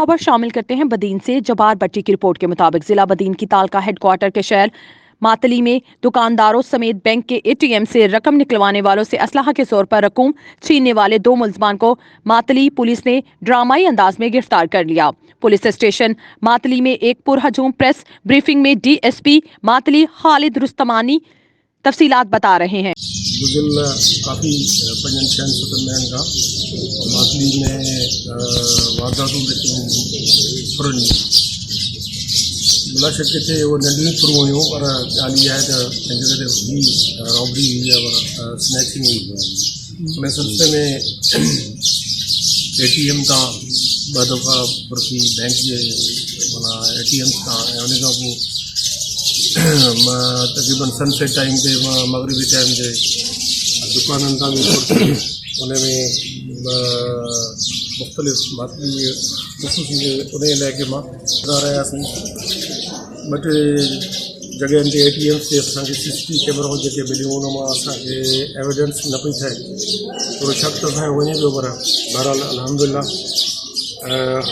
खबर शामिल करते हैं बदीन से। जबार बट्टी की रिपोर्ट के मुताबिक जिला बदीन की तालका हेडक्वार्टर के शहर मातली में दुकानदारों समेत बैंक के एटीएम से रकम निकलवाने वालों से असलाहा के तौर पर रकूम छीनने वाले 2 मुलजमान को मातली पुलिस ने ड्रामाई अंदाज में गिरफ्तार कर लिया। पुलिस स्टेशन मातली में एक पुरहजूम प्रेस ब्रीफिंग में डीएसपी मातली खालिद रुस्तमानी तफसीलात बता रहे हैं। काफ़ी पंजन छहनि सतनि ॾींहंनि खां मातली में वारदातूं फुरनि भला शक किथे उहो नंढियूं फुरूं हुयूं, पर ॻाल्हि इहा आहे त पंहिंजे करे ॿी रॉबरी हुई या स्नैचिंग हुई। उन सिलसिले में एटीएम तां ॿ दफ़ा वरिती बैंक जे माना एटीएम तां, ऐं उन खां पोइ तक़रीबन सनसेट टाइम ते मगरिबी टाइम ते दुकाननि तां बि वरिती। उन में मुख़्तलिफ़ मातली ख़ुशूसी उन इलाइक़े मां रहियासीं। ॿ टे जॻहियुनि ते एटीएम ते असांखे CCTV कैमरा जेके मिलियूं उन मां असांखे एविडेंस न पई थिए, थोरो शक त असांजो वञे पियो, पर बहरहाल अल्हम्दुलिल्लाह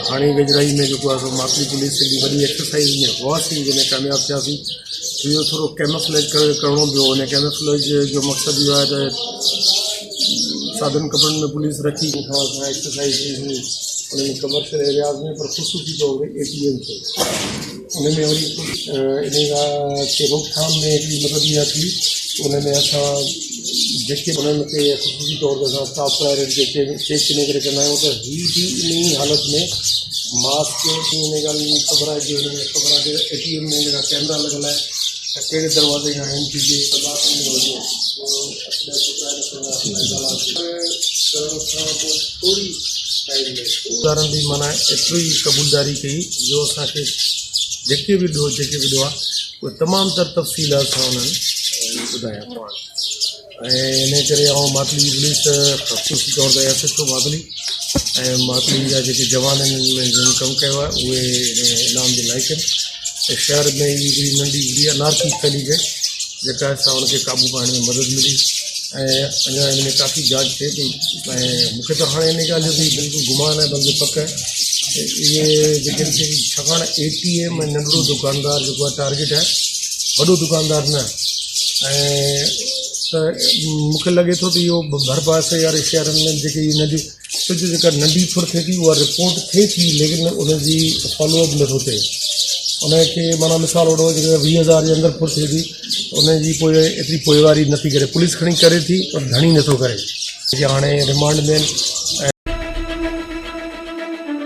हाणे वेझराई में जेको आहे मातली पुलिस जी वॾी एक्सरसाइज़ में हुआसीं, जंहिंमें कामयाबु थियासीं। इहो थोरो कैमोफ्लेज करिणो पियो। उन कैमोफ्लेज जो मक़सदु इहो आहे त साधन कपिड़नि में पुलिस रखी खां असां एक्सरसाइज़ हुई उन कमर्शियल एरियाज़ में, पर ख़ुशूसी तौर ते एटीएम ते उन में वरी इन खे रोकथाम में हिकिड़ी मदद इहा थी। उन में असां जेके उन्हनि खे ख़ुशूसी तौर ते असां स्टाफ प्राइवेट जेके चेक इन करे कंदा आहियूं त हीअ बि इन ई हालत में मास्क इन ॻाल्हि जी ख़बर आहे कि हुन में ख़बर आहे कि एटीएम में जेका कैमरा लॻल आहे त कहिड़े दरवाज़े खां एंट्री जे थोरी टाइम में उदाहरण बि माना एतिरो ई क़बूलदारी कई जो असांखे जेके बि ॾिनो आहे उहे तमामु तर तफ़सीलात सां उन्हनि ॿुधाया पाण। ऐं इन करे मातली पुलिस ख़ुशूसी तौर ते SHO मातली ऐं मातली जा जेके जवान आहिनि में जिन कमु कयो आहे उहे इनाम जे लाइक़ आहिनि। ऐं शहर में हिकिड़ी नंढी हिकिड़ी अनारकी फैली गई जेका सां उनखे काबू पाइण में मदद मिली, ऐं अञा हिन में काफ़ी जांच थिए पई। ऐं मूंखे त हाणे इन ॻाल्हि जो बि बिल्कुलु गुमान आहे, बल्कि पक आहे इहे जेके छाकाणि ATM ऐं नंढिड़ो दुकानदार जेको आहे टारगेट आहे, वॾो दुकानदार न। ऐं त मूंखे लॻे थो त इहो भरपासे वारे शहरनि में जेके इहे नंढी छोजो जेका नंढी फुर थिए थी उहा रिपोर्ट थिए थी, लेकिन उनजी फॉलोअप नथो थिए। उनखे माना मिसाल वठो जेका 20,000 जे अंदरि फुर थिए थी, उनजी पोइ एतिरी पोइवारी नथी करे, पुलिस खणी करे थी पर धणी नथो करे। जेके हाणे रिमांड में